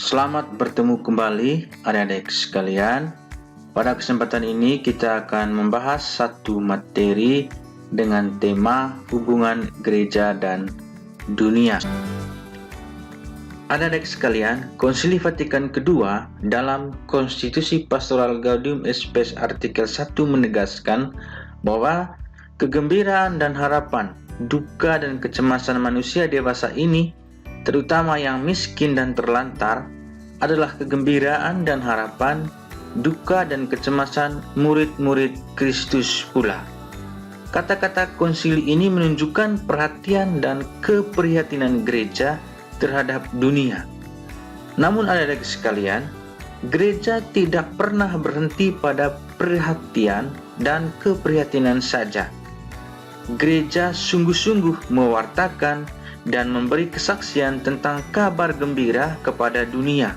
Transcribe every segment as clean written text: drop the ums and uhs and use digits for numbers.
Selamat bertemu kembali adik-adik sekalian. Pada kesempatan ini kita akan membahas satu materi dengan tema hubungan gereja dan dunia. Adik-adik sekalian, Konsili Vatikan Kedua dalam Konstitusi Pastoral Gaudium et Spes artikel 1 menegaskan bahwa kegembiraan dan harapan, duka dan kecemasan manusia dewasa ini, terutama yang miskin dan terlantar, adalah kegembiraan dan harapan, duka dan kecemasan murid-murid Kristus pula. Kata-kata konsili ini menunjukkan perhatian dan keprihatinan gereja terhadap dunia. Namun adik-adik sekalian, gereja tidak pernah berhenti pada perhatian dan keprihatinan saja. Gereja sungguh-sungguh mewartakan dan memberi kesaksian tentang kabar gembira kepada dunia,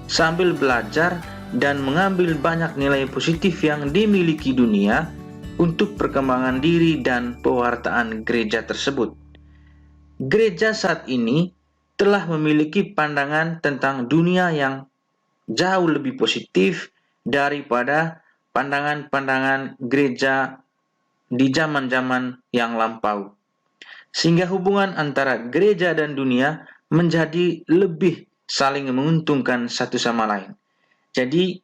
sambil belajar dan mengambil banyak nilai positif yang dimiliki dunia untuk perkembangan diri dan pewartaan gereja tersebut. Gereja saat ini telah memiliki pandangan tentang dunia yang jauh lebih positif daripada pandangan-pandangan gereja di zaman-zaman yang lampau, sehingga hubungan antara gereja dan dunia menjadi lebih saling menguntungkan satu sama lain. Jadi,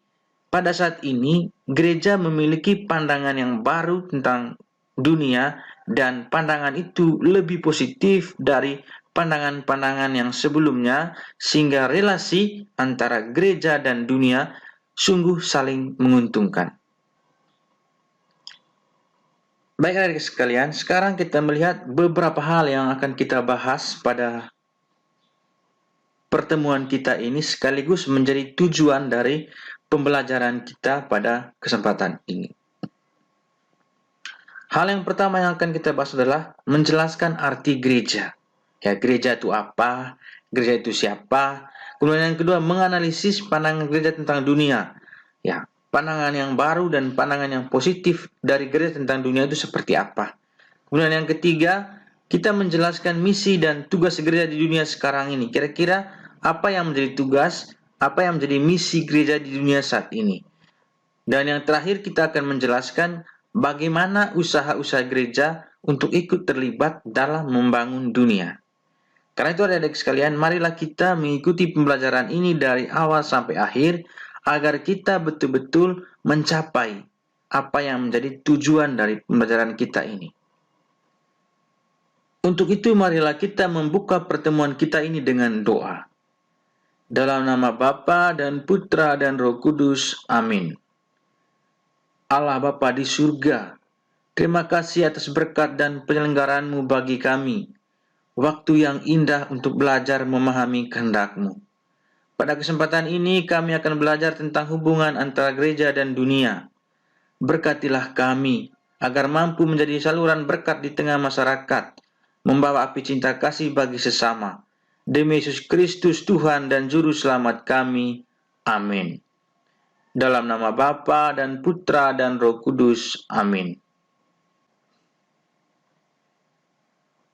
pada saat ini gereja memiliki pandangan yang baru tentang dunia, dan pandangan itu lebih positif dari pandangan-pandangan yang sebelumnya, sehingga relasi antara gereja dan dunia sungguh saling menguntungkan. Baik adik sekalian, sekarang kita melihat beberapa hal yang akan kita bahas pada pertemuan kita ini, sekaligus menjadi tujuan dari pembelajaran kita pada kesempatan ini. Hal yang pertama yang akan kita bahas adalah menjelaskan arti gereja. Ya, gereja itu apa? Gereja itu siapa? Kemudian yang kedua, menganalisis pandangan gereja tentang dunia. Ya, pandangan yang baru dan pandangan yang positif dari gereja tentang dunia itu seperti apa? Kemudian yang ketiga, kita menjelaskan misi dan tugas gereja di dunia sekarang ini. Kira-kira apa yang menjadi tugas, apa yang menjadi misi gereja di dunia saat ini. Dan yang terakhir, kita akan menjelaskan bagaimana usaha-usaha gereja untuk ikut terlibat dalam membangun dunia. Karena itu adik-adik sekalian, marilah kita mengikuti pembelajaran ini dari awal sampai akhir, agar kita betul-betul mencapai apa yang menjadi tujuan dari pembelajaran kita ini. Untuk itu, marilah kita membuka pertemuan kita ini dengan doa. Dalam nama Bapa dan Putra dan Roh Kudus, amin. Allah Bapa di surga, terima kasih atas berkat dan penyelenggaraan-Mu bagi kami, waktu yang indah untuk belajar memahami kehendak-Mu. Pada kesempatan ini kami akan belajar tentang hubungan antara gereja dan dunia. Berkatilah kami, agar mampu menjadi saluran berkat di tengah masyarakat, membawa api cinta kasih bagi sesama. Demi Yesus Kristus Tuhan dan Juru Selamat kami. Amin. Dalam nama Bapa dan Putra dan Roh Kudus. Amin.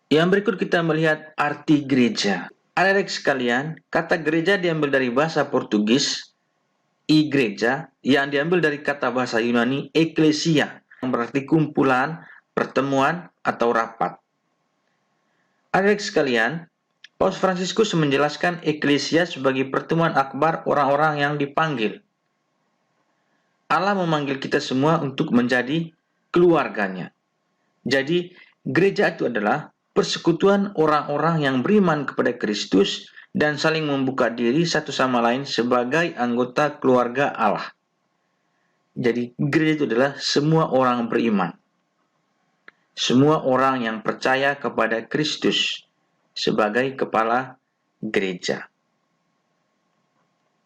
Yang berikut kita melihat arti gereja. Adik-adik sekalian, kata gereja diambil dari bahasa Portugis, igreja, yang diambil dari kata bahasa Yunani, eklesia, yang berarti kumpulan, pertemuan, atau rapat. Adik-adik sekalian, Paus Fransiskus menjelaskan eklesia sebagai pertemuan akbar orang-orang yang dipanggil. Allah memanggil kita semua untuk menjadi keluarganya. Jadi, gereja itu adalah persekutuan orang-orang yang beriman kepada Kristus dan saling membuka diri satu sama lain sebagai anggota keluarga Allah. Jadi, gereja itu adalah semua orang beriman. Semua orang yang percaya kepada Kristus sebagai kepala gereja.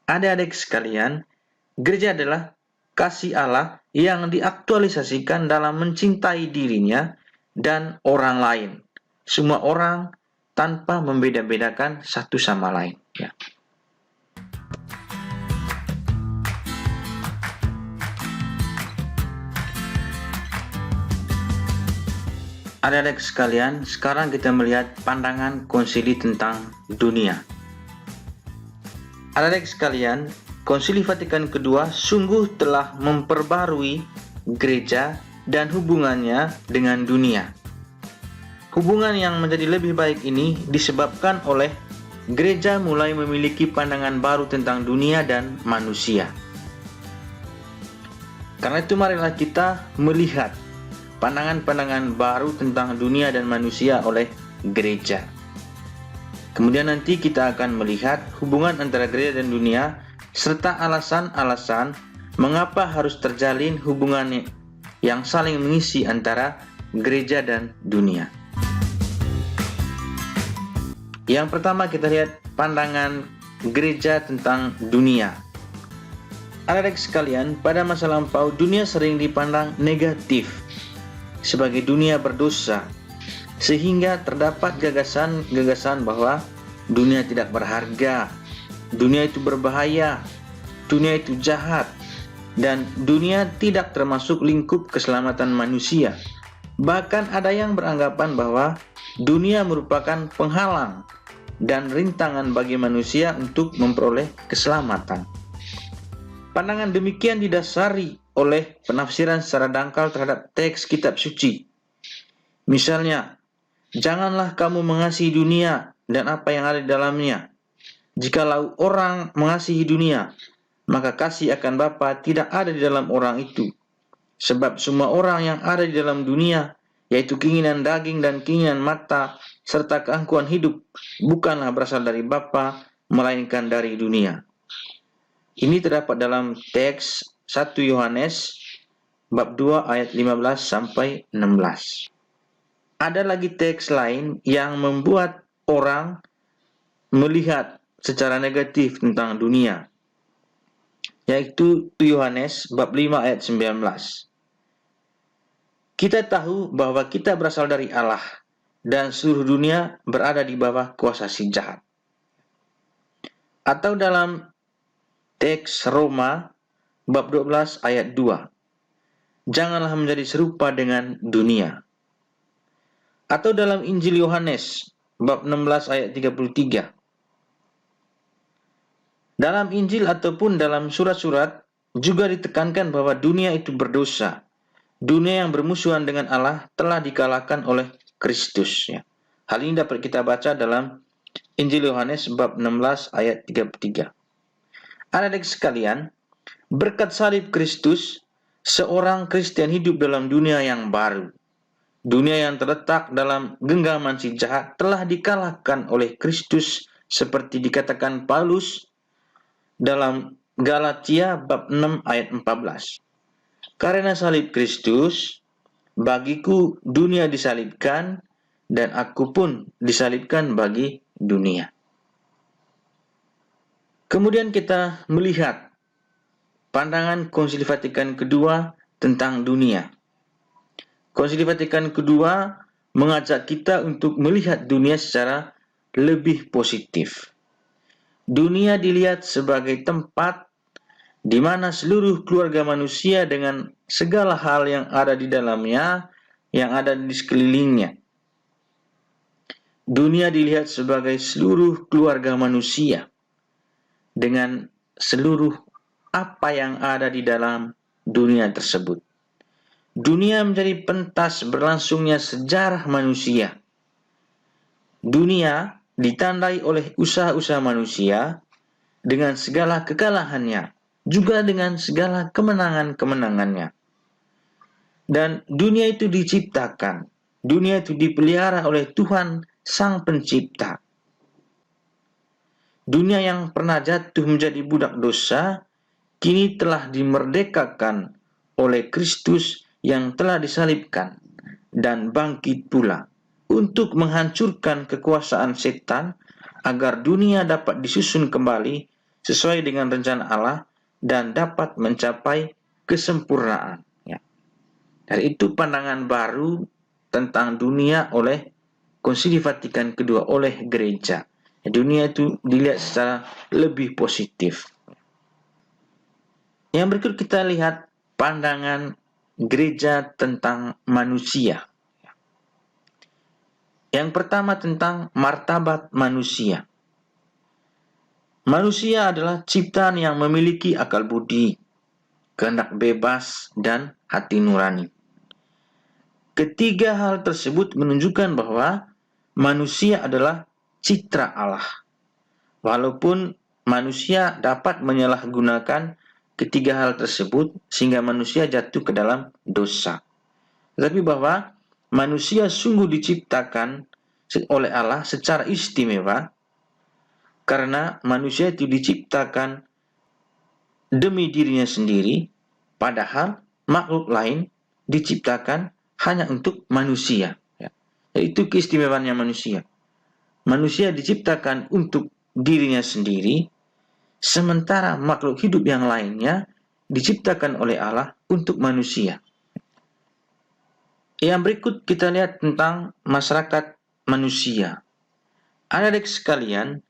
Adik-adik sekalian, gereja adalah kasih Allah yang diaktualisasikan dalam mencintai dirinya dan orang lain. Semua orang tanpa membeda-bedakan satu sama lain. Ya. Adik-adik sekalian, sekarang kita melihat pandangan konsili tentang dunia. Adik-adik sekalian, Konsili Vatikan kedua sungguh telah memperbarui gereja dan hubungannya dengan dunia. Hubungan yang menjadi lebih baik ini disebabkan oleh gereja mulai memiliki pandangan baru tentang dunia dan manusia. Karena itu marilah kita melihat pandangan-pandangan baru tentang dunia dan manusia oleh gereja. Kemudian nanti kita akan melihat hubungan antara gereja dan dunia serta alasan-alasan mengapa harus terjalin hubungan yang saling mengisi antara gereja dan dunia. Yang pertama kita lihat pandangan gereja tentang dunia. Adik-adik sekalian, pada masa lampau dunia sering dipandang negatif sebagai dunia berdosa, sehingga terdapat gagasan bahwa dunia tidak berharga, dunia itu berbahaya, dunia itu jahat, dan dunia tidak termasuk lingkup keselamatan manusia. Bahkan ada yang beranggapan bahwa dunia merupakan penghalang dan rintangan bagi manusia untuk memperoleh keselamatan. Pandangan demikian didasari oleh penafsiran secara dangkal terhadap teks kitab suci. Misalnya, janganlah kamu mengasihi dunia dan apa yang ada di dalamnya. Jikalau orang mengasihi dunia, maka kasih akan Bapa tidak ada di dalam orang itu. Sebab semua orang yang ada di dalam dunia, yaitu keinginan daging dan keinginan mata, serta keangkuhan hidup, bukanlah berasal dari Bapa, melainkan dari dunia. Ini terdapat dalam teks 1 Yohanes bab 2 ayat 15 sampai 16. Ada lagi teks lain yang membuat orang melihat secara negatif tentang dunia, yaitu 1 Yohanes bab 5 ayat 19. Kita tahu bahwa kita berasal dari Allah dan seluruh dunia berada di bawah kuasa si jahat. Atau dalam teks Roma bab 12 ayat 2, janganlah menjadi serupa dengan dunia. Atau dalam Injil Yohanes bab 16 ayat 33. Dalam Injil ataupun dalam surat-surat juga ditekankan bahwa dunia itu berdosa. Dunia yang bermusuhan dengan Allah telah dikalahkan oleh Kristus. Hal ini dapat kita baca dalam Injil Yohanes bab 16 ayat 33. Adik-adik sekalian, berkat salib Kristus, seorang Kristen hidup dalam dunia yang baru. Dunia yang terletak dalam genggaman si jahat telah dikalahkan oleh Kristus seperti dikatakan Paulus dalam Galatia bab 6 ayat 14. Karena salib Kristus, bagiku dunia disalibkan dan aku pun disalibkan bagi dunia. Kemudian kita melihat pandangan Konsili Vatikan kedua tentang dunia. Konsili Vatikan kedua mengajak kita untuk melihat dunia secara lebih positif. Dunia dilihat sebagai tempat di mana seluruh keluarga manusia dengan segala hal yang ada di dalamnya, yang ada di sekelilingnya. Dunia dilihat sebagai seluruh keluarga manusia dengan seluruh apa yang ada di dalam dunia tersebut. Dunia menjadi pentas berlangsungnya sejarah manusia. Dunia ditandai oleh usaha-usaha manusia dengan segala kekalahannya, juga dengan segala kemenangan-kemenangannya. Dan dunia itu diciptakan, dunia itu dipelihara oleh Tuhan Sang Pencipta. Dunia yang pernah jatuh menjadi budak dosa, kini telah dimerdekakan oleh Kristus yang telah disalibkan dan bangkit pula untuk menghancurkan kekuasaan setan agar dunia dapat disusun kembali sesuai dengan rencana Allah dan dapat mencapai kesempurnaan. Dari itu pandangan baru tentang dunia oleh Konsili Vatikan kedua, oleh gereja. Dunia itu dilihat secara lebih positif. Yang berikut kita lihat pandangan gereja tentang manusia. Yang pertama tentang martabat manusia. Manusia adalah ciptaan yang memiliki akal budi, kehendak bebas, dan hati nurani. Ketiga hal tersebut menunjukkan bahwa manusia adalah citra Allah. Walaupun manusia dapat menyalahgunakan ketiga hal tersebut sehingga manusia jatuh ke dalam dosa. Tetapi bahwa manusia sungguh diciptakan oleh Allah secara istimewa karena manusia itu diciptakan demi dirinya sendiri, padahal makhluk lain diciptakan hanya untuk manusia. Itu keistimewaannya manusia. Manusia diciptakan untuk dirinya sendiri, sementara makhluk hidup yang lainnya diciptakan oleh Allah untuk manusia. Yang berikut kita lihat tentang masyarakat manusia. Adik-adik sekalian,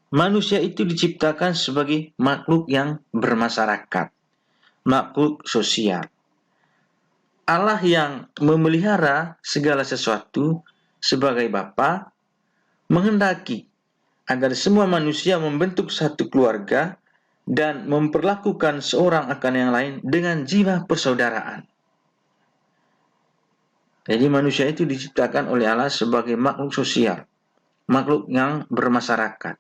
manusia itu diciptakan sebagai makhluk yang bermasyarakat, makhluk sosial. Allah yang memelihara segala sesuatu sebagai Bapa menghendaki agar semua manusia membentuk satu keluarga dan memperlakukan seorang akan yang lain dengan jiwa persaudaraan. Jadi manusia itu diciptakan oleh Allah sebagai makhluk sosial, makhluk yang bermasyarakat.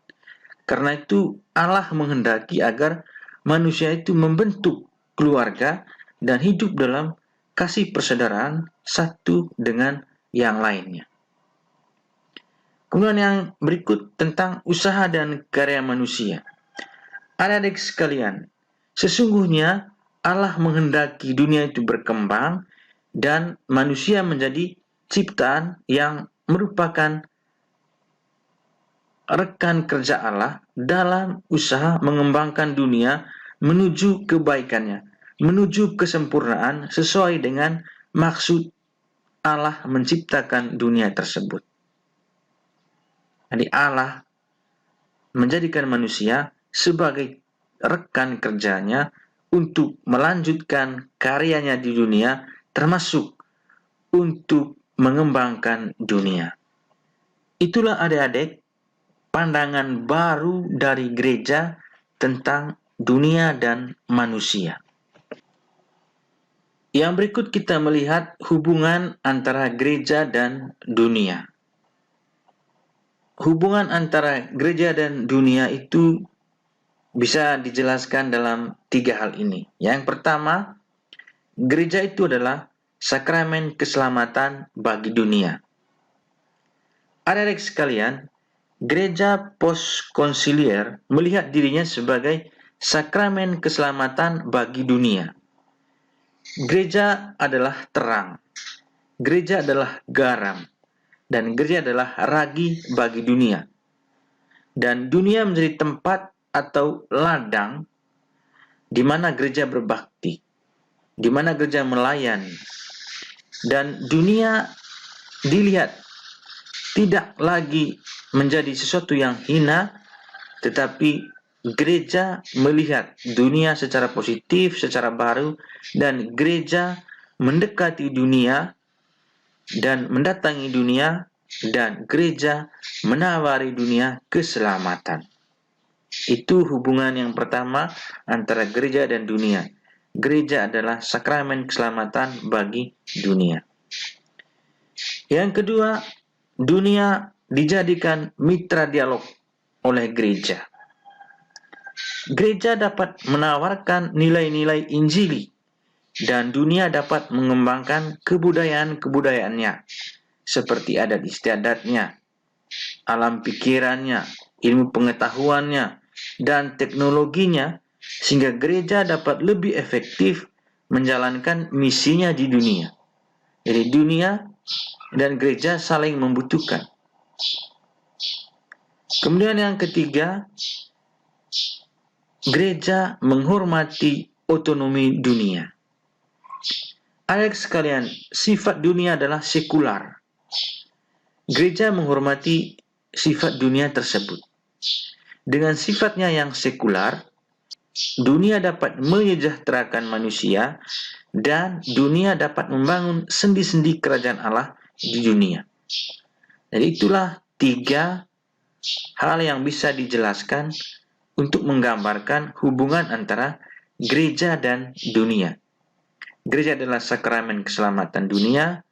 Karena itu Allah menghendaki agar manusia itu membentuk keluarga dan hidup dalam kasih persaudaraan satu dengan yang lainnya. Kemudian yang berikut tentang usaha dan karya manusia. Adik-adik sekalian, sesungguhnya Allah menghendaki dunia itu berkembang dan manusia menjadi ciptaan yang merupakan rekan kerja Allah dalam usaha mengembangkan dunia menuju kebaikannya, menuju kesempurnaan sesuai dengan maksud Allah menciptakan dunia tersebut. Jadi Allah menjadikan manusia sebagai rekan kerjanya untuk melanjutkan karyanya di dunia, termasuk untuk mengembangkan dunia. Itulah adik-adik pandangan baru dari gereja tentang dunia dan manusia. Yang berikut kita melihat hubungan antara gereja dan dunia. Hubungan antara gereja dan dunia itu bisa dijelaskan dalam 3 hal ini. Yang pertama, gereja itu adalah sakramen keselamatan bagi dunia. Adik-adik sekalian, gereja postkonsilier melihat dirinya sebagai sakramen keselamatan bagi dunia. Gereja adalah terang, gereja adalah garam, dan gereja adalah ragi bagi dunia. Dan dunia menjadi tempat atau ladang di mana gereja berbakti, di mana gereja melayani. Dan dunia dilihat tidak lagi menjadi sesuatu yang hina, tetapi gereja melihat dunia secara positif, secara baru, dan gereja mendekati dunia dan mendatangi dunia, dan gereja menawari dunia keselamatan. Itu hubungan yang pertama antara gereja dan dunia. Gereja adalah sakramen keselamatan bagi dunia. Yang kedua, dunia dijadikan mitra dialog oleh gereja. Gereja dapat menawarkan nilai-nilai Injili dan dunia dapat mengembangkan kebudayaan-kebudayaannya seperti adat istiadatnya, alam pikirannya, ilmu pengetahuannya, dan teknologinya sehingga gereja dapat lebih efektif menjalankan misinya di dunia. Jadi dunia dan gereja saling membutuhkan. Kemudian yang ketiga, gereja menghormati otonomi dunia. Adik sekalian, sifat dunia adalah sekular. Gereja menghormati sifat dunia tersebut. Dengan sifatnya yang sekular, dunia dapat menyejahterakan manusia dan dunia dapat membangun sendi-sendi kerajaan Allah di dunia. Jadi itulah 3 hal yang bisa dijelaskan untuk menggambarkan hubungan antara gereja dan dunia. Gereja adalah sakramen keselamatan dunia.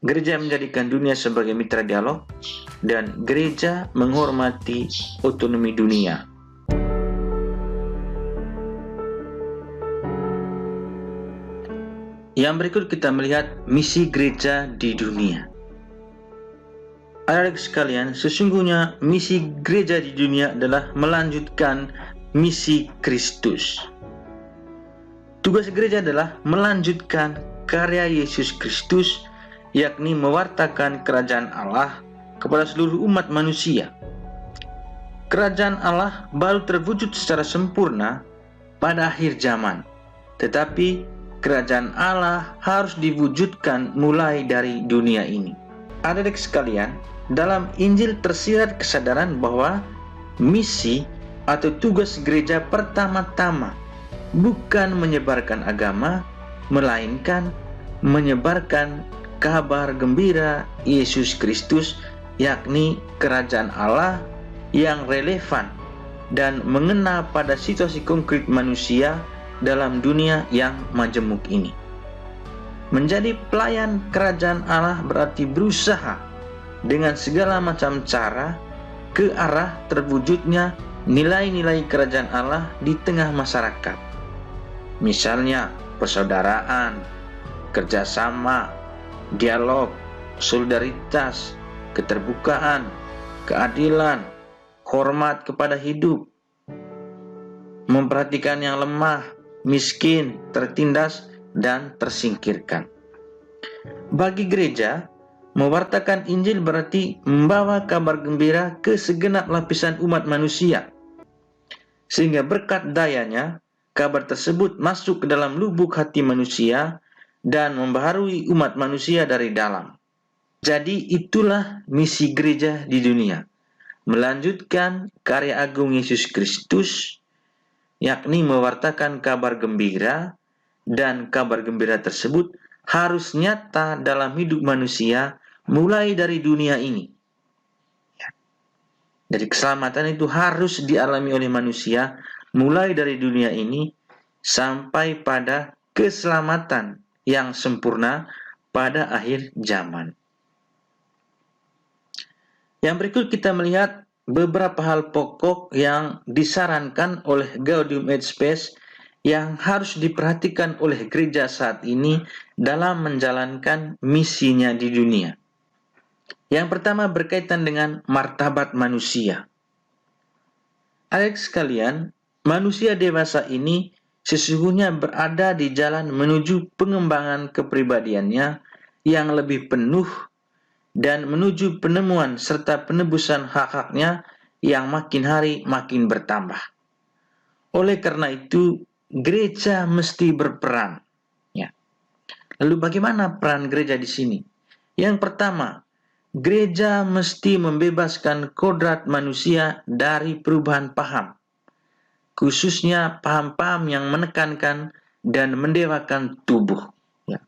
Gereja menjadikan dunia sebagai mitra dialog, dan gereja menghormati otonomi dunia. Yang berikut kita melihat misi gereja di dunia. Adik-adik sekalian, sesungguhnya misi gereja di dunia adalah melanjutkan misi Kristus. Tugas gereja adalah melanjutkan karya Yesus Kristus, yakni mewartakan kerajaan Allah kepada seluruh umat manusia. Kerajaan Allah baru terwujud secara sempurna pada akhir zaman, tetapi kerajaan Allah harus diwujudkan mulai dari dunia ini. Adik-adik sekalian, dalam Injil tersirat kesadaran bahwa misi atau tugas gereja pertama-tama bukan menyebarkan agama, melainkan menyebarkan kabar gembira Yesus Kristus, yakni kerajaan Allah yang relevan dan mengena pada situasi konkret manusia dalam dunia yang majemuk ini. Menjadi pelayan kerajaan Allah berarti berusaha dengan segala macam cara ke arah terwujudnya nilai-nilai kerajaan Allah di tengah masyarakat. Misalnya persaudaraan, kerjasama, dialog, solidaritas, keterbukaan, keadilan, hormat kepada hidup, memperhatikan yang lemah, miskin, tertindas, dan tersingkirkan. Bagi gereja, mewartakan Injil berarti membawa kabar gembira ke segenap lapisan umat manusia, sehingga berkat dayanya, kabar tersebut masuk ke dalam lubuk hati manusia dan membaharui umat manusia dari dalam. Jadi itulah misi gereja di dunia, melanjutkan karya agung Yesus Kristus, yakni mewartakan kabar gembira, dan kabar gembira tersebut harus nyata dalam hidup manusia mulai dari dunia ini. Jadi keselamatan itu harus dialami oleh manusia mulai dari dunia ini sampai pada keselamatan yang sempurna pada akhir zaman. Yang berikut kita melihat beberapa hal pokok yang disarankan oleh Gaudium et Spes yang harus diperhatikan oleh gereja saat ini dalam menjalankan misinya di dunia. Yang pertama berkaitan dengan martabat manusia. Adik sekalian, manusia dewasa ini sesungguhnya berada di jalan menuju pengembangan kepribadiannya yang lebih penuh dan menuju penemuan serta penebusan hak-haknya yang makin hari makin bertambah. Oleh karena itu, gereja mesti berperan. Ya. Lalu bagaimana peran gereja di sini? Yang pertama, gereja mesti membebaskan kodrat manusia dari perubahan paham, khususnya paham-paham yang menekankan dan mendewakan tubuh. Ya.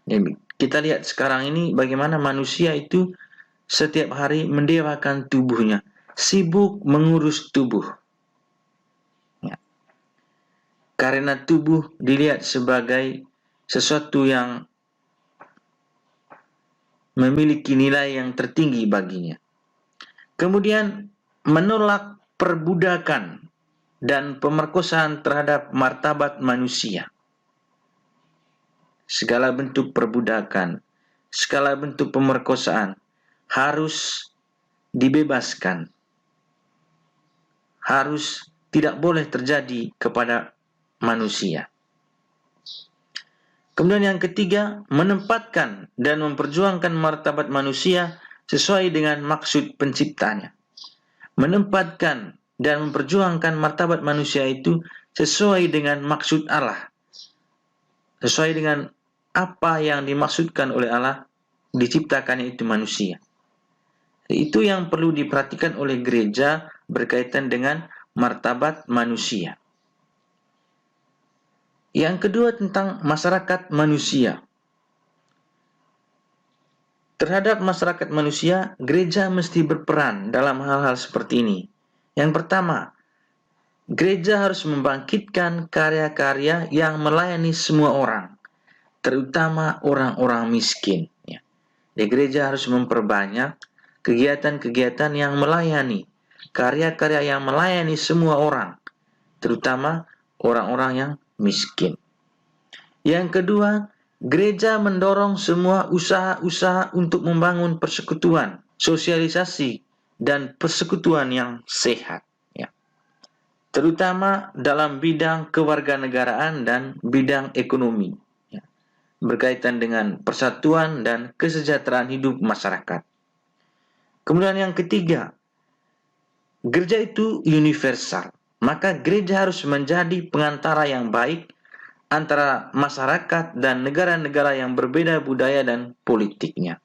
Jadi, kita lihat sekarang ini bagaimana manusia itu setiap hari mendewakan tubuhnya, sibuk mengurus tubuh. Karena tubuh dilihat sebagai sesuatu yang memiliki nilai yang tertinggi baginya. Kemudian menolak perbudakan dan pemerkosaan terhadap martabat manusia. Segala bentuk perbudakan, segala bentuk pemerkosaan harus dibebaskan. Harus tidak boleh terjadi kepada manusia. Kemudian yang ketiga, menempatkan dan memperjuangkan martabat manusia sesuai dengan maksud penciptanya. Menempatkan dan memperjuangkan martabat manusia itu sesuai dengan maksud Allah. Sesuai dengan apa yang dimaksudkan oleh Allah diciptakannya itu manusia. Itu yang perlu diperhatikan oleh gereja berkaitan dengan martabat manusia. Yang kedua tentang masyarakat manusia. Terhadap masyarakat manusia, gereja mesti berperan dalam hal-hal seperti ini. Yang pertama, Gereja harus membangkitkan karya-karya yang melayani semua orang, terutama orang-orang miskin. Ya. Di gereja harus memperbanyak kegiatan-kegiatan yang melayani, karya-karya yang melayani semua orang, terutama orang-orang yang miskin. Yang kedua, gereja mendorong semua usaha-usaha untuk membangun persekutuan, sosialisasi, dan persekutuan yang sehat. Ya. Terutama dalam bidang kewarganegaraan dan bidang ekonomi. Ya. Berkaitan dengan persatuan dan kesejahteraan hidup masyarakat. Kemudian yang ketiga, gereja itu universal. Maka gereja harus menjadi pengantara yang baik antara masyarakat dan negara-negara yang berbeda budaya dan politiknya.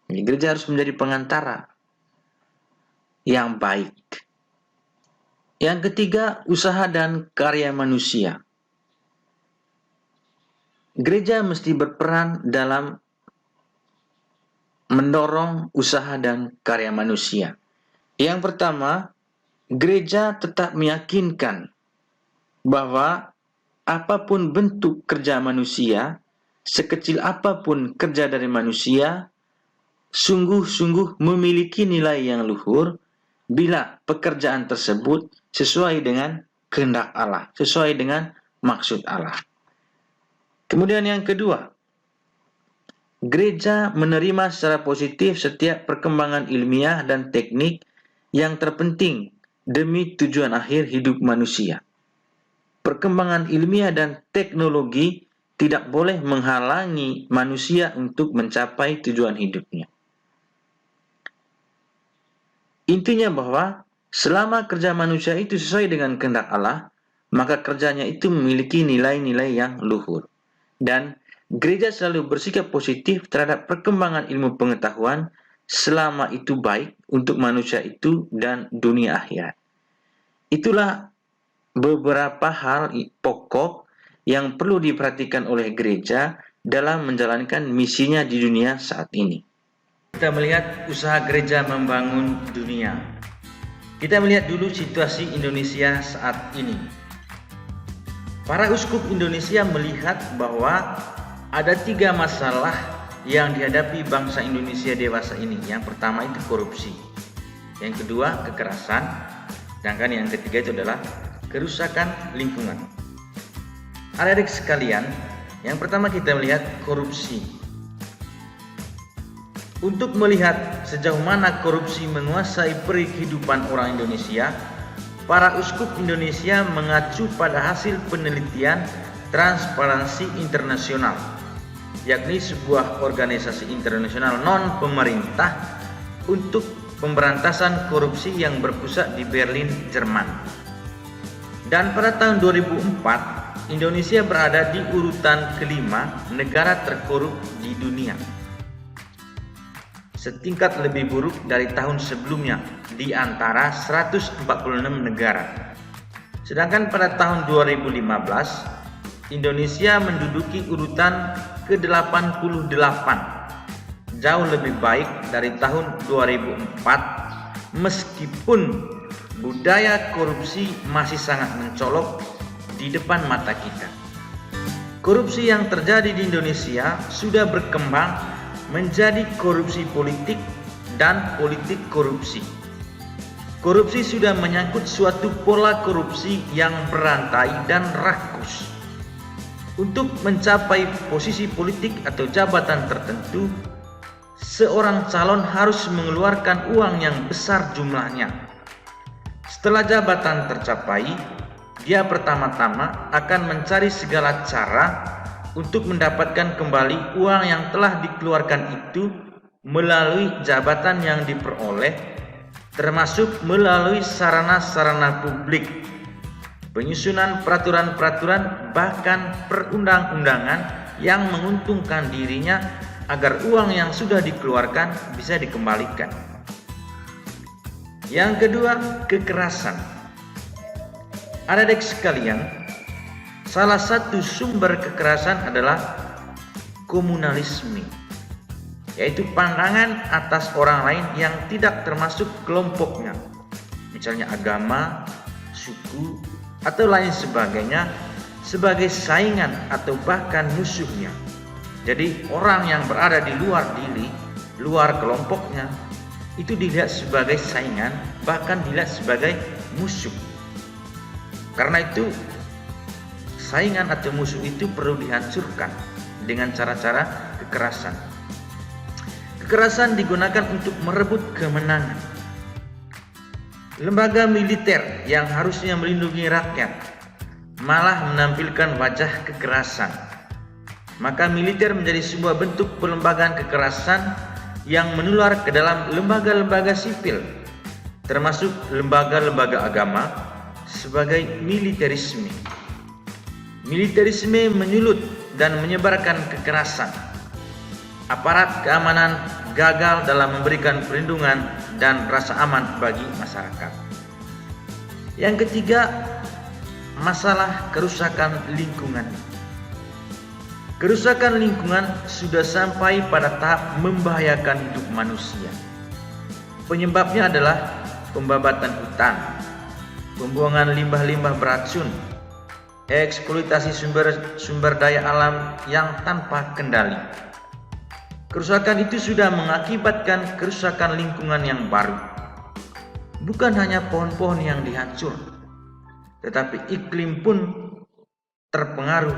Jadi, gereja harus menjadi pengantara yang baik. Yang ketiga, usaha dan karya manusia. Gereja mesti berperan dalam mendorong usaha dan karya manusia. Yang pertama, gereja tetap meyakinkan bahwa apapun bentuk kerja manusia, sekecil apapun kerja dari manusia, sungguh-sungguh memiliki nilai yang luhur bila pekerjaan tersebut sesuai dengan kehendak Allah, sesuai dengan maksud Allah. Kemudian yang kedua, gereja menerima secara positif setiap perkembangan ilmiah dan teknik yang terpenting demi tujuan akhir hidup manusia. Perkembangan ilmiah dan teknologi tidak boleh menghalangi manusia untuk mencapai tujuan hidupnya. Intinya bahwa selama kerja manusia itu sesuai dengan kehendak Allah, maka kerjanya itu memiliki nilai-nilai yang luhur. Dan gereja selalu bersikap positif terhadap perkembangan ilmu pengetahuan selama itu baik untuk manusia itu dan dunia akhirat. Itulah beberapa hal pokok yang perlu diperhatikan oleh gereja dalam menjalankan misinya di dunia saat ini. Kita melihat usaha gereja membangun dunia. Kita melihat dulu situasi Indonesia saat ini. Para uskup Indonesia melihat bahwa ada 3 masalah yang dihadapi bangsa Indonesia dewasa ini. Yang pertama itu korupsi. Yang kedua kekerasan. Sedangkan yang ketiga itu adalah kerusakan lingkungan. Adik-adik sekalian, yang pertama kita melihat korupsi. Untuk melihat sejauh mana korupsi menguasai kehidupan orang Indonesia, para uskup Indonesia mengacu pada hasil penelitian Transparansi Internasional, yakni sebuah organisasi internasional non-pemerintah untuk pemberantasan korupsi yang berpusat di Berlin, Jerman. Dan pada tahun 2004, Indonesia berada di urutan kelima negara terkorup di dunia. Setingkat lebih buruk dari tahun sebelumnya di antara 146 negara. Sedangkan pada tahun 2015, Indonesia menduduki urutan ke-88. Jauh lebih baik dari tahun 2004, meskipun budaya korupsi masih sangat mencolok di depan mata kita. Korupsi yang terjadi di Indonesia sudah berkembang menjadi korupsi politik dan politik korupsi. Korupsi sudah menyangkut suatu pola korupsi yang berantai dan rakus. Untuk mencapai posisi politik atau jabatan tertentu, seorang calon harus mengeluarkan uang yang besar jumlahnya. Setelah jabatan tercapai, dia pertama-tama akan mencari segala cara untuk mendapatkan kembali uang yang telah dikeluarkan itu melalui jabatan yang diperoleh, termasuk melalui sarana-sarana publik, penyusunan peraturan-peraturan, bahkan perundang-undangan yang menguntungkan dirinya agar uang yang sudah dikeluarkan bisa dikembalikan. Yang kedua, kekerasan. Adik-adik sekalian, salah satu sumber kekerasan adalah komunalisme, yaitu pandangan atas orang lain yang tidak termasuk kelompoknya, misalnya agama, suku, atau lain sebagainya sebagai saingan atau bahkan musuhnya. Jadi orang yang berada di luar diri, luar kelompoknya, itu dilihat sebagai saingan, bahkan dilihat sebagai musuh. Karena itu saingan atau musuh itu perlu dihancurkan dengan cara-cara kekerasan. Kekerasan digunakan untuk merebut kemenangan. Lembaga militer yang harusnya melindungi rakyat malah menampilkan wajah kekerasan. Maka militer menjadi sebuah bentuk pelembagaan kekerasan yang menular ke dalam lembaga-lembaga sipil, termasuk lembaga-lembaga agama, sebagai militerisme. Militerisme menyulut dan menyebarkan kekerasan. Aparat keamanan gagal dalam memberikan perlindungan dan rasa aman bagi masyarakat. Yang ketiga, masalah kerusakan lingkungan. Kerusakan lingkungan sudah sampai pada tahap membahayakan hidup manusia. Penyebabnya adalah pembabatan hutan, pembuangan limbah-limbah beracun, eksploitasi sumber daya alam yang tanpa kendali. Kerusakan itu sudah mengakibatkan kerusakan lingkungan yang baru. Bukan hanya pohon-pohon yang dihancur, tetapi iklim pun terpengaruh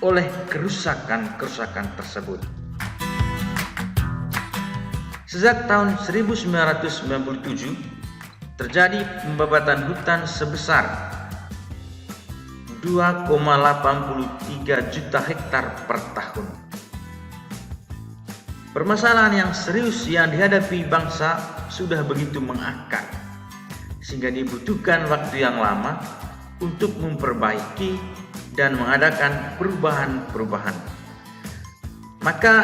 oleh kerusakan-kerusakan tersebut. Sejak tahun 1997 terjadi pembabatan hutan sebesar 2,83 juta hektar per tahun. Permasalahan yang serius yang dihadapi bangsa sudah begitu mengakar, sehingga dibutuhkan waktu yang lama untuk memperbaiki dan mengadakan perubahan-perubahan. Maka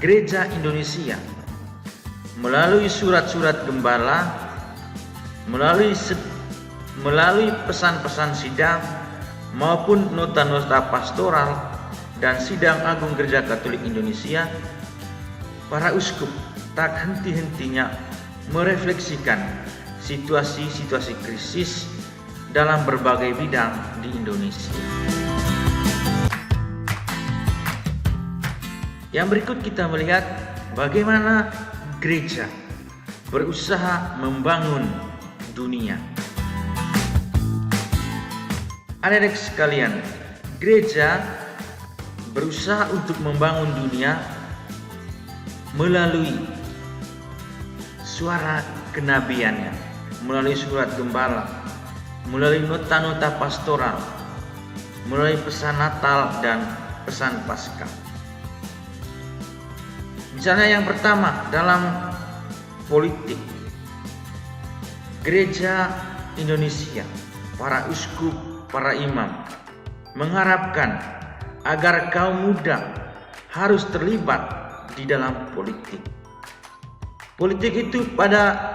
Gereja Indonesia melalui surat-surat gembala, melalui pesan-pesan sidang maupun nota-nota pastoral dan sidang Agung Gereja Katolik Indonesia, para uskup tak henti-hentinya merefleksikan situasi-situasi krisis dalam berbagai bidang di Indonesia. Yang berikut kita melihat bagaimana gereja berusaha membangun dunia. Adik-adik sekalian, gereja berusaha untuk membangun dunia melalui suara kenabiannya, melalui surat gembala, melalui nota-nota pastoral, melalui pesan Natal dan pesan Paskah. Misalnya yang pertama, dalam politik, Gereja Indonesia, para uskup, para imam mengharapkan agar kaum muda harus terlibat di dalam politik. Politik itu pada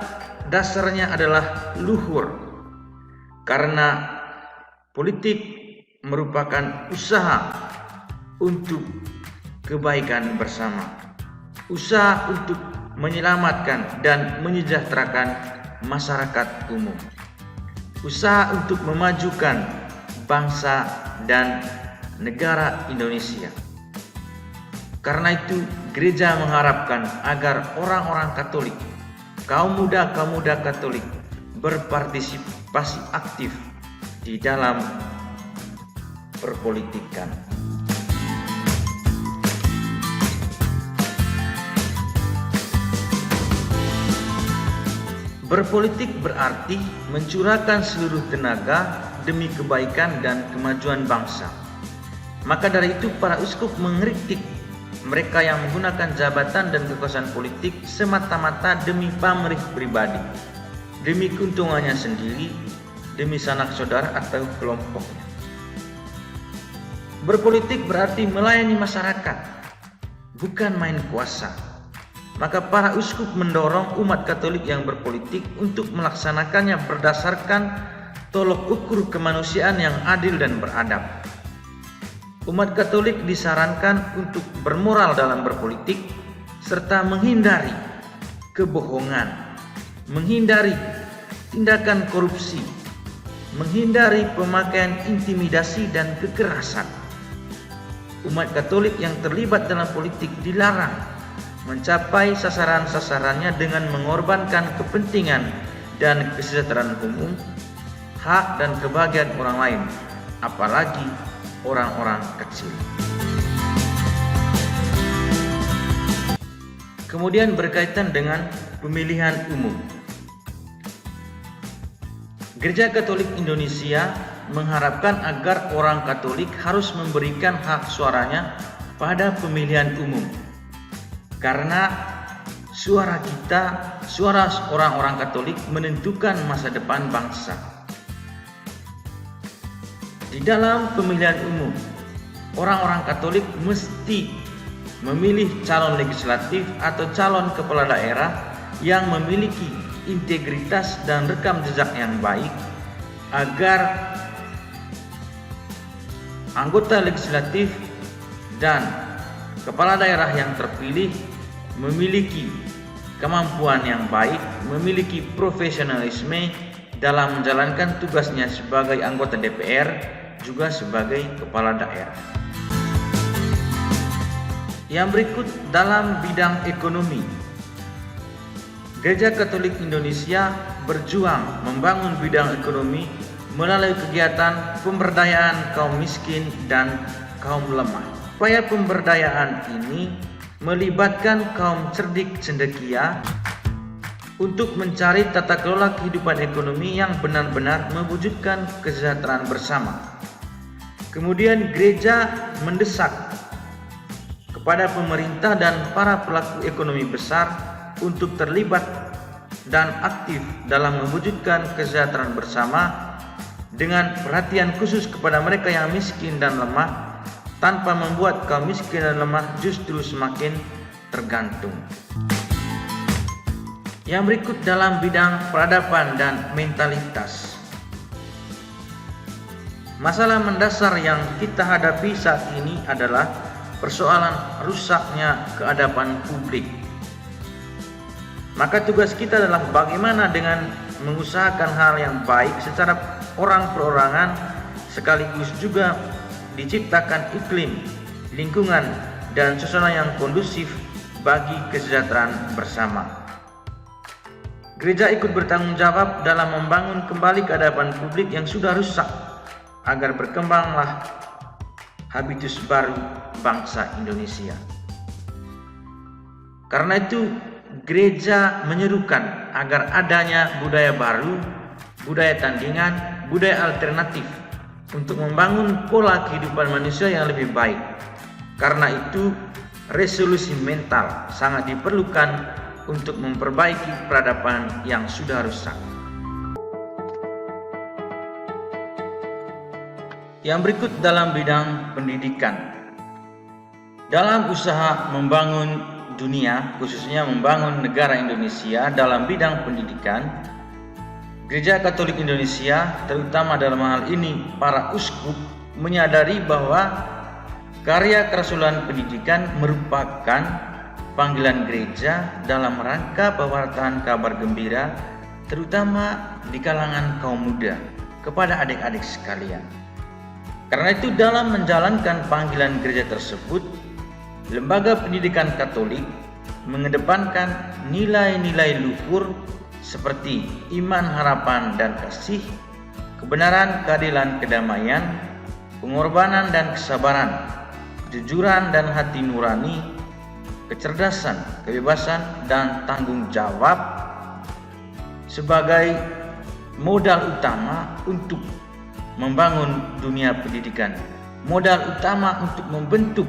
dasarnya adalah luhur, karena politik merupakan usaha untuk kebaikan bersama, usaha untuk menyelamatkan dan menyejahterakan masyarakat umum, usaha untuk memajukan bangsa dan negara Indonesia. Karena itu gereja mengharapkan agar orang-orang Katolik, kaum muda Katolik berpartisipasi aktif di dalam perpolitikan. Berpolitik berarti mencurahkan seluruh tenaga demi kebaikan dan kemajuan bangsa. Maka dari itu para uskup mengkritik mereka yang menggunakan jabatan dan kekuasaan politik semata-mata demi pamrih pribadi, demi keuntungannya sendiri, demi sanak saudara atau kelompoknya. Berpolitik berarti melayani masyarakat, bukan main kuasa. Maka para uskup mendorong umat Katolik yang berpolitik untuk melaksanakannya berdasarkan tolok ukur kemanusiaan yang adil dan beradab. Umat Katolik disarankan untuk bermoral dalam berpolitik serta menghindari kebohongan, menghindari tindakan korupsi, menghindari pemakaian intimidasi dan kekerasan. Umat Katolik yang terlibat dalam politik dilarang mencapai sasaran-sasarannya dengan mengorbankan kepentingan dan kesejahteraan umum, hak dan kebahagiaan orang lain, apalagi orang-orang kecil. Kemudian berkaitan dengan pemilihan umum. Gereja Katolik Indonesia mengharapkan agar orang Katolik harus memberikan hak suaranya pada pemilihan umum. Karena suara kita, suara orang-orang Katolik menentukan masa depan bangsa. Di dalam pemilihan umum, orang-orang Katolik mesti memilih calon legislatif atau calon kepala daerah yang memiliki integritas dan rekam jejak yang baik, agar anggota legislatif dan kepala daerah yang terpilih memiliki kemampuan yang baik, memiliki profesionalisme dalam menjalankan tugasnya sebagai anggota DPR, juga sebagai kepala daerah. Yang berikut dalam bidang ekonomi. Gereja Katolik Indonesia berjuang membangun bidang ekonomi melalui kegiatan pemberdayaan kaum miskin dan kaum lemah. Upaya pemberdayaan ini melibatkan kaum cerdik cendekia untuk mencari tata kelola kehidupan ekonomi yang benar-benar mewujudkan kesejahteraan bersama. Kemudian gereja mendesak kepada pemerintah dan para pelaku ekonomi besar untuk terlibat dan aktif dalam mewujudkan kesejahteraan bersama dengan perhatian khusus kepada mereka yang miskin dan lemah, tanpa membuat kaum miskin dan lemah justru semakin tergantung. Yang berikut dalam bidang peradaban dan mentalitas. Masalah mendasar yang kita hadapi saat ini adalah persoalan rusaknya keadaban publik. Maka tugas kita adalah bagaimana dengan mengusahakan hal yang baik secara orang perorangan, sekaligus juga diciptakan iklim, lingkungan, dan suasana yang kondusif bagi kesejahteraan bersama. Gereja ikut bertanggung jawab dalam membangun kembali keadaban publik yang sudah rusak, agar berkembanglah habitus baru bangsa Indonesia. Karena itu, gereja menyerukan agar adanya budaya baru, budaya tandingan, budaya alternatif untuk membangun pola kehidupan manusia yang lebih baik. Karena itu, resolusi mental sangat diperlukan untuk memperbaiki peradaban yang sudah rusak. Yang berikut dalam bidang pendidikan. Dalam usaha membangun dunia, khususnya membangun negara Indonesia dalam bidang pendidikan, Gereja Katolik Indonesia, terutama dalam hal ini para uskup, menyadari bahwa karya kerasulan pendidikan merupakan panggilan gereja dalam rangka pewartaan kabar gembira, terutama di kalangan kaum muda, kepada adik-adik sekalian. Karena itu, dalam menjalankan panggilan gereja tersebut, lembaga pendidikan Katolik mengedepankan nilai-nilai luhur seperti iman, harapan, dan kasih, kebenaran, keadilan, kedamaian, pengorbanan dan kesabaran, kejujuran dan hati nurani, kecerdasan, kebebasan, dan tanggung jawab sebagai modal utama untuk membangun dunia pendidikan, modal utama untuk membentuk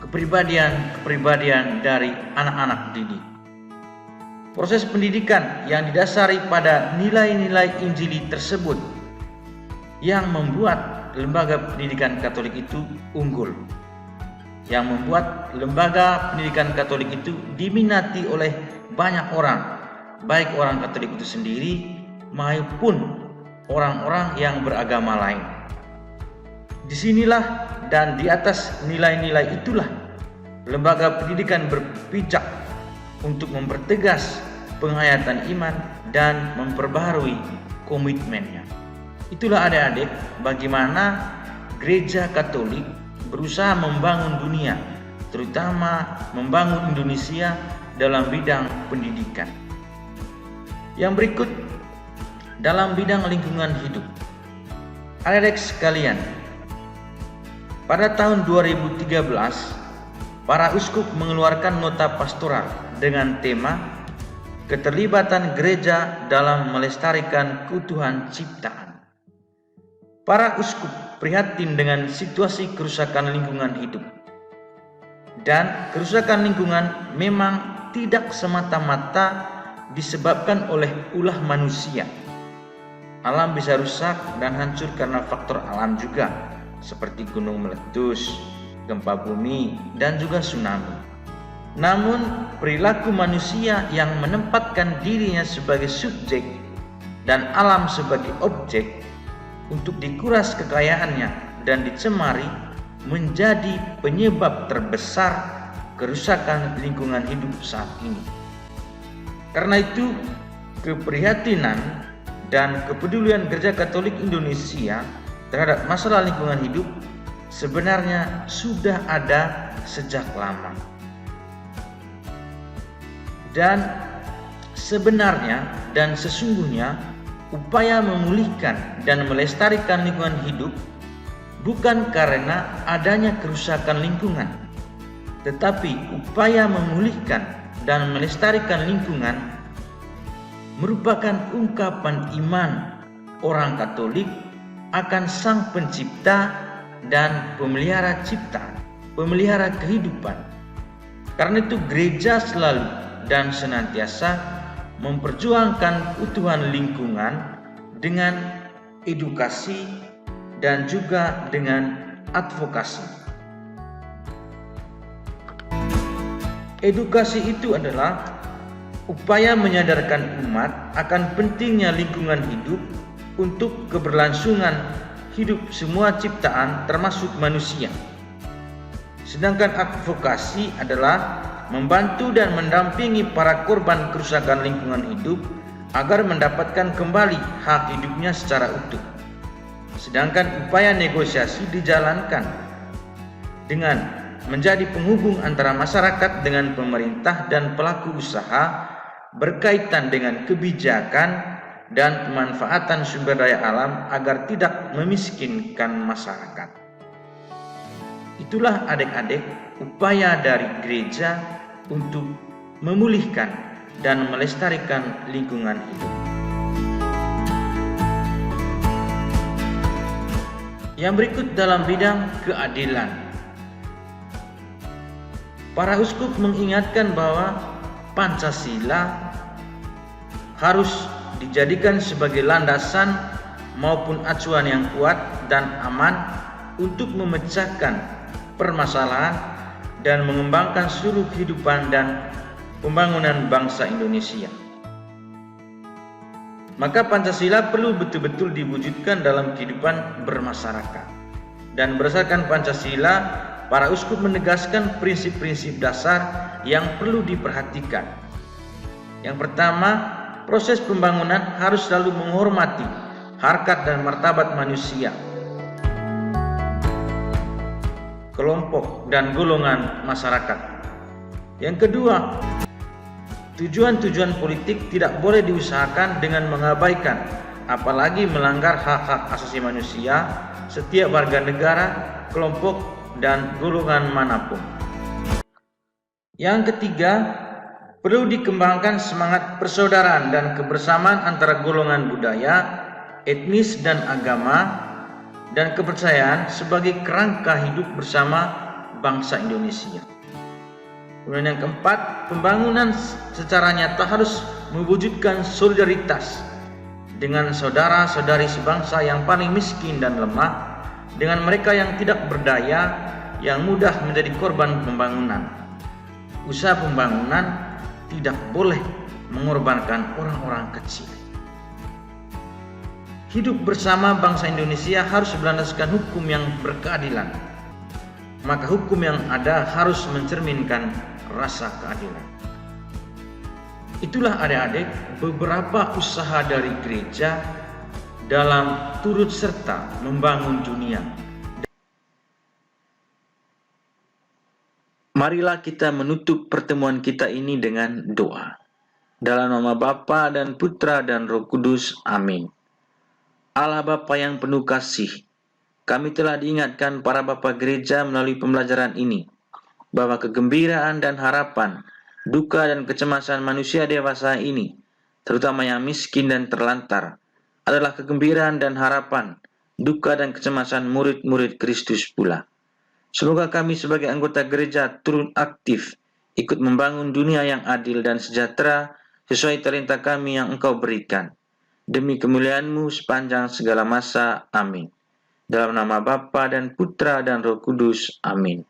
kepribadian dari anak-anak didik. Proses pendidikan yang didasari pada nilai-nilai Injili tersebut yang membuat lembaga pendidikan Katolik itu unggul, yang membuat lembaga pendidikan Katolik itu diminati oleh banyak orang, baik orang Katolik itu sendiri maupun orang-orang yang beragama lain. Disinilah dan di atas nilai-nilai itulah lembaga pendidikan berpijak untuk mempertegas penghayatan iman dan memperbaharui komitmennya. Itulah adik-adik bagaimana Gereja Katolik berusaha membangun dunia, terutama membangun Indonesia dalam bidang pendidikan. Yang berikut dalam bidang lingkungan hidup. Adik-adik sekalian, pada tahun 2013, para uskup mengeluarkan nota pastoral dengan tema keterlibatan gereja dalam melestarikan keutuhan ciptaan. Para uskup prihatin dengan situasi kerusakan lingkungan hidup. Dan kerusakan lingkungan memang tidak semata-mata disebabkan oleh ulah manusia. Alam bisa rusak dan hancur karena faktor alam juga, seperti gunung meletus, gempa bumi, dan juga tsunami. Namun, perilaku manusia yang menempatkan dirinya sebagai subjek dan alam sebagai objek untuk dikuras kekayaannya dan dicemari menjadi penyebab terbesar kerusakan lingkungan hidup saat ini. Karena itu, keprihatinan dan kepedulian Gereja Katolik Indonesia terhadap masalah lingkungan hidup sebenarnya sudah ada sejak lama. Dan sebenarnya dan sesungguhnya upaya memulihkan dan melestarikan lingkungan hidup bukan karena adanya kerusakan lingkungan, tetapi upaya memulihkan dan melestarikan lingkungan merupakan ungkapan iman orang Katolik akan Sang Pencipta dan pemelihara ciptaan, pemelihara kehidupan. Karena itu gereja selalu dan senantiasa memperjuangkan keutuhan lingkungan dengan edukasi dan juga dengan advokasi. Edukasi itu adalah upaya menyadarkan umat akan pentingnya lingkungan hidup untuk keberlangsungan hidup semua ciptaan termasuk manusia. Sedangkan advokasi adalah membantu dan mendampingi para korban kerusakan lingkungan hidup agar mendapatkan kembali hak hidupnya secara utuh. Sedangkan upaya negosiasi dijalankan dengan menjadi penghubung antara masyarakat dengan pemerintah dan pelaku usaha berkaitan dengan kebijakan dan pemanfaatan sumber daya alam agar tidak memiskinkan masyarakat. Itulah adik-adik upaya dari gereja untuk memulihkan dan melestarikan lingkungan hidup. Yang berikut dalam bidang keadilan. Para uskup mengingatkan bahwa Pancasila harus dijadikan sebagai landasan maupun acuan yang kuat dan aman untuk memecahkan permasalahan dan mengembangkan seluruh kehidupan dan pembangunan bangsa Indonesia. Maka Pancasila perlu betul-betul diwujudkan dalam kehidupan bermasyarakat. Dan berdasarkan Pancasila, para uskup menegaskan prinsip-prinsip dasar yang perlu diperhatikan. Yang pertama, proses pembangunan harus selalu menghormati harkat dan martabat manusia, kelompok dan golongan masyarakat. Yang kedua, tujuan-tujuan politik tidak boleh diusahakan dengan mengabaikan, apalagi melanggar hak-hak asasi manusia setiap warga negara, kelompok, dan golongan manapun. Yang ketiga, perlu dikembangkan semangat persaudaraan dan kebersamaan antara golongan budaya, etnis dan agama, dan kepercayaan sebagai kerangka hidup bersama bangsa Indonesia. Kemudian yang keempat, pembangunan secara nyata harus mewujudkan solidaritas dengan saudara-saudari sebangsa yang paling miskin dan lemah, dengan mereka yang tidak berdaya, yang mudah menjadi korban pembangunan. Usaha pembangunan tidak boleh mengorbankan orang-orang kecil. Hidup bersama bangsa Indonesia harus berlandaskan hukum yang berkeadilan. Maka hukum yang ada harus mencerminkan rasa keadilan. Itulah adik-adik beberapa usaha dari gereja dalam turut serta membangun dunia. Marilah kita menutup pertemuan kita ini dengan doa. Dalam nama Bapa dan Putra dan Roh Kudus. Amin. Allah Bapa yang penuh kasih, kami telah diingatkan para Bapa Gereja melalui pembelajaran ini, bahwa kegembiraan dan harapan, duka dan kecemasan manusia dewasa ini, terutama yang miskin dan terlantar, adalah kegembiraan dan harapan, duka dan kecemasan murid-murid Kristus pula. Semoga kami sebagai anggota gereja turut aktif, ikut membangun dunia yang adil dan sejahtera sesuai talenta kami yang Engkau berikan. Demi kemuliaan-Mu sepanjang segala masa. Amin. Dalam nama Bapa dan Putra dan Roh Kudus. Amin.